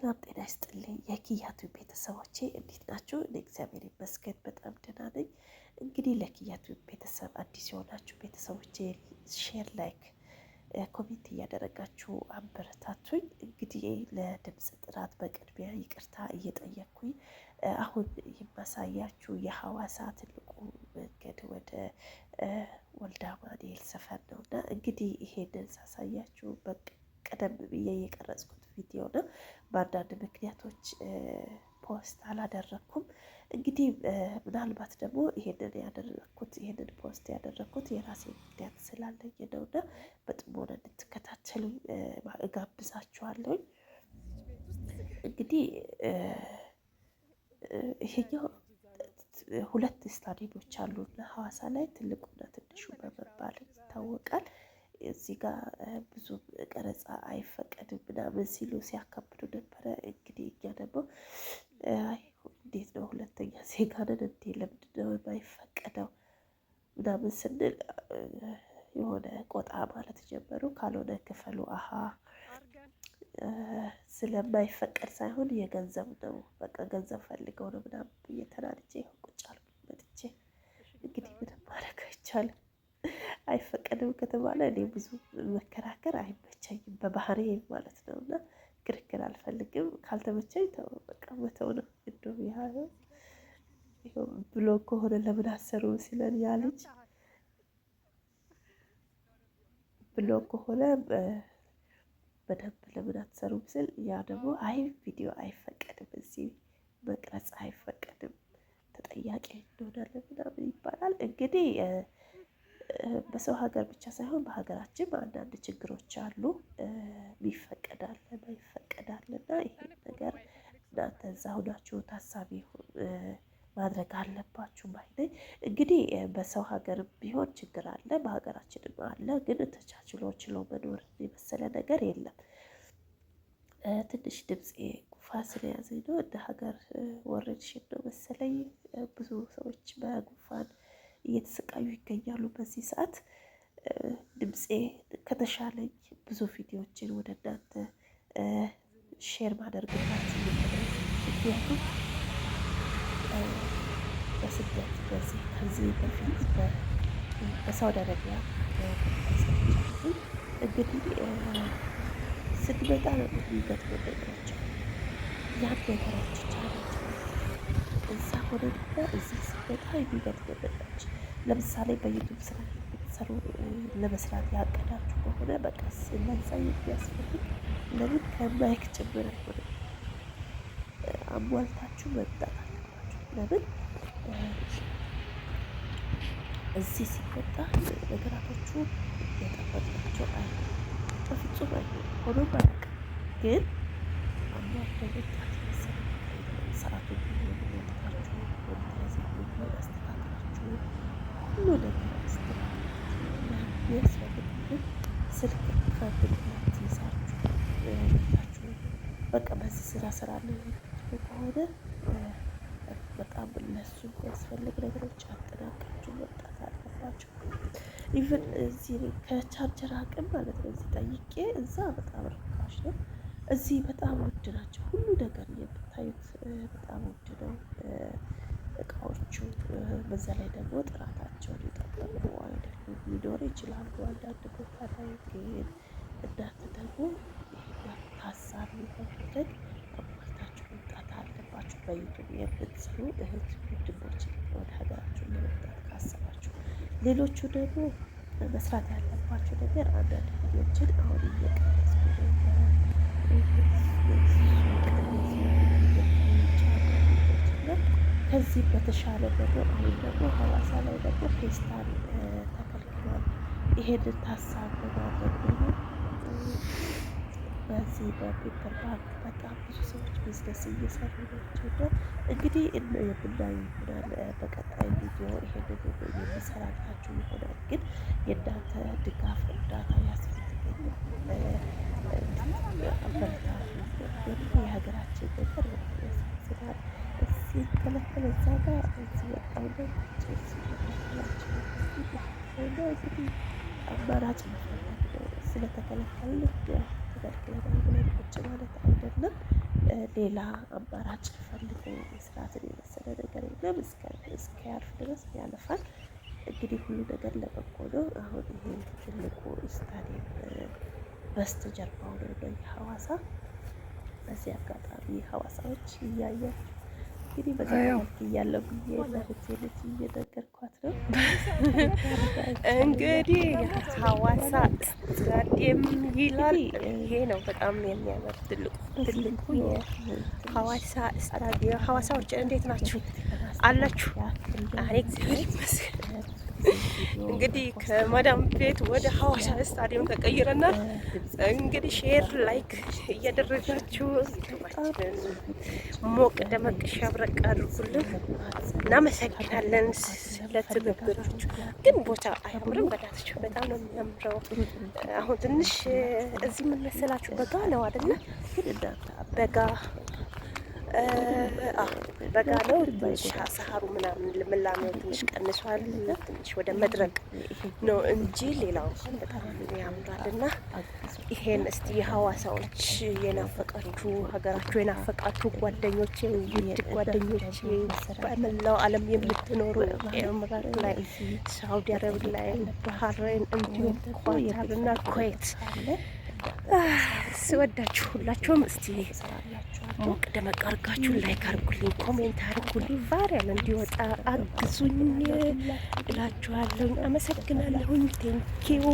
ሰላም ጤና ይስጥልኝ የኪያቱ ቤተሰቦቼ እንዴት ናችሁ? እኔ እግዚአብሔር ይመስገን በጣም ደህና ነኝ። እንግዲህ ለኪያቱ ቤተሰብ አዲስ የሆናችሁ ቤተሰቦቼ ሼር፣ ላይክ፣ ኮሜንት እያደረጋችሁ አበረታቱኝ። እንግዲህ ለድምፅ ጥራት በቅድሚያ ይቅርታ እየጠየቅኩኝ አሁን የማሳያችሁ የሐዋሳ ትልቁ መንገድ ወደ ወልደ አማኑኤል ሰፈር ነው እና እንግዲህ ይሄንን ሳሳያችሁ ቀደም ብዬ የቀረጽኩት ቪዲዮ ነው። በአንዳንድ ምክንያቶች ፖስት አላደረኩም። እንግዲህ ምናልባት ደግሞ ይሄንን ፖስት ያደረኩት የራሴ ምክንያት ስላለኝ ነው እና በጥሞና እንድትከታተሉኝ እጋብዛችኋለሁ። እንግዲህ ይሄኛው ሁለት ስታዲየሞች አሉና ሐዋሳ ላይ ትልቁና ትንሹ በመባል ይታወቃል። እዚህ ጋር ብዙ ቀረጻ አይፈቀድም ምናምን ሲሉ ሲያካብዱ ነበረ። እንግዲህ እኛ ደግሞ እንዴት ነው ሁለተኛ ዜጋ ነን እንዴ ለምንድን ነው የማይፈቀደው ምናምን ስንል የሆነ ቆጣ ማለት ጀመሩ። ካልሆነ ክፈሉ ስለማይፈቀድ ሳይሆን የገንዘብ ነው፣ በቃ ገንዘብ ፈልገው ነው ምናምን ብዬ ተናድጄ ቁጭ አልኩኝ መጥቼ። እንግዲህ ምንም ማድረግ አይቻልም። አይፈቀድም ከተባለ እኔ ብዙ መከራከር አይመቸኝም በባህሪ ማለት ነው እና ክርክር አልፈልግም። ካልተመቸኝ ተው በቃ መተው ነው። እንደው ብሎ ከሆነ ለምን አሰሩ ሲለን ያ ልጅ ብሎ ከሆነ በደንብ ለምን አትሰሩም ስል ያ ደግሞ አይ ቪዲዮ አይፈቀድም፣ እዚህ መቅረጽ አይፈቀድም፣ ተጠያቂ እንሆናለን ምናምን ይባላል። እንግዲህ በሰው ሀገር ብቻ ሳይሆን በሀገራችን አንዳንድ ችግሮች አሉ። ይፈቀዳል ማይፈቀዳል እና ይሄን ነገር እናንተ እዛ ሁናችሁ ታሳቢ ማድረግ አለባችሁ ባይነኝ። እንግዲህ በሰው ሀገር ቢሆን ችግር አለ፣ በሀገራችንም አለ። ግን ተቻችሎ ችሎ መኖር የመሰለ ነገር የለም። ትንሽ ድምፄ ጉንፋን ስለያዘኝ ነው። እንደ ሀገር ወረርሽኝ ነው መሰለኝ። ብዙ ሰዎች በጉንፋን እየተሰቃዩ ይገኛሉ በዚህ ሰዓት። ድምፄ ከተሻለኝ ብዙ ቪዲዮዎችን ወደ እናንተ ሼር ማደርግላችሁ ምክንያቱም በስደት ከዚህ በፊት በሳውዲ አረቢያ እንግዲህ ስትመጣ የሚገጥሙ ነገሮች ያን ነገሮች ይቻላል እዛ ሆነና እዚህ ስትመጣ የሚገጥሙ ነገሮች። ለምሳሌ በዩቱብ ስራ የምትሰሩ ለመስራት ያቀዳችሁ ከሆነ በቀስ ለዛ የሚያስፈልግ ለምን ከማይክ ጭምር አይሆንም አሟልታችሁ መምጣት አለባችሁ። ለምን እዚህ ሲመጣ ነገራቶቹ የጠበቅናቸው በፍጹም ሆኖም አያውቅም። ግን አሟልቶ መምጣት መሰለኝ ሰዓቱ ወጥታችሁ ወደዚ አስተካክላችሁ ሁሉ ነገር አስተካክላችሁ የሚያስፈልግን ስልክ ከብት ይዛችሁ በቃ በዚህ ስራ ነው ከሆነ በጣም እነሱ የሚያስፈልግ ነገሮች አጠናቃችሁ መምጣት አለባችሁ። ኢቨን እዚህ ከቻርጀር አቅም ማለት ነው እዚህ ጠይቄ እዛ በጣም ርካሽ ነው፣ እዚህ በጣም ውድ ናቸው። ሁሉ ነገር የምታዩት በጣም ውድ ነው እቃዎቹ። በዛ ላይ ደግሞ ጥራታቸውን የጠበቁ አይደሉም። ሊኖር ይችላሉ አንዳንድ ቦታ ላይ፣ ግን እናንተ ደግሞ ይሄን ታሳቢ በማድረግ አሟልታችሁ መምጣት አለባችሁ። በዩቱብ የምትሰሩ እህት ወንድሞች ወደ ሀገራችሁ ለመምጣት ካሰባችሁ፣ ሌሎቹ ደግሞ መስራት ያለባቸው ነገር አንዳንድ ቪዲዮችን አሁን እየቀረጽኩ ከዚህ በተሻለ ደግሞ አሁን ደግሞ ሐዋሳ ላይ ደግሞ ፌስታል ተከልክሏል። ይሄንን ታሳቢ በማድረግ ደግሞ በዚህ በፔፐር ባግ በጣም ብዙ ሰዎች ቢዝነስ እየሰሩ ናቸው እና እንግዲህ የምናየው ይሆናል በቀጣይ ቪዲዮ። ይሄንን የሚሰራላችሁ ይሆናል። ግን የእናንተ ድጋፍ እርዳታ ያስፈልገኛል። አበረታ ደግሞ የሀገራችን ነገር ያሳዝናል። እዚህ ከለከለ እዛ ጋር እዚህ በጣም እንግዲህ አማራጭ መፈለግ ነው። ስለተከለከልን ተከልክለናል ብለን ቁጭ ማለት አይደለም። ሌላ አማራጭ ፈልጉ። መስራትን የመሰለ ነገር የለም። እስኪያርፍ ድረስ ያለፋል። እንግዲህ ሁሉ ነገር ለበጎ ነው። አሁን ይሄ ትልቁ ስታዲየም በስተጀርባው ነው የሐዋሳ። በዚህ አጋጣሚ ሐዋሳዎች እያያችሁ እንግዲህ በዛ መልክ እያለው ብዬ ለህቴ ልጅ እየነገርኳት ነው። እንግዲህ ሐዋሳ ስታዲየም ይላል። ይሄ ነው በጣም የሚያምር ትልቁ የሐዋሳ ስታዲየም። ሐዋሳዎች እንዴት ናችሁ አላችሁ? አሬ እግዚአብሔር ይመስገን። እንግዲህ ከማዳም ቤት ወደ ሐዋሳ ስታዲየም ተቀይረናል። እንግዲህ ሼር ላይክ እያደረጋችሁ ሞቅ ደመቅ ሸብረቅ አድርጉልን። እናመሰግናለን ስለትብብራችሁ። ግን ቦታ አያምርም? በዳታችሁ በጣም ነው የሚያምረው። አሁን ትንሽ እዚህ ምን መሰላችሁ በጋ ነው አይደለ? በጋ ነው። ትንሽ ሰሃሩ ምናምን ልምላሜው ትንሽ ቀንሷል። ትንሽ ወደ መድረቅ ነው እንጂ ሌላው እንኳን በጣም ያምራል። እና ይሄን እስቲ የሐዋሳዎች የናፈቃችሁ ሀገራችሁ የናፈቃችሁ ጓደኞቼ፣ ውድ ጓደኞቼ በመላው ዓለም የምትኖሩ ኤምራት ላይ፣ ሳውዲ አረብ ላይ፣ ባህሬን እንዲሁም ኳታርና ኩዌት ስወዳችሁ ሁላችሁም እስቲ ሞቅ ደመቅ አርጋችሁ ላይክ አርጉልኝ፣ ኮሜንት አርጉልኝ፣ ቫይራል እንዲወጣ አግዙኝ እላችኋለሁ። አመሰግናለሁኝ። ቴንኪው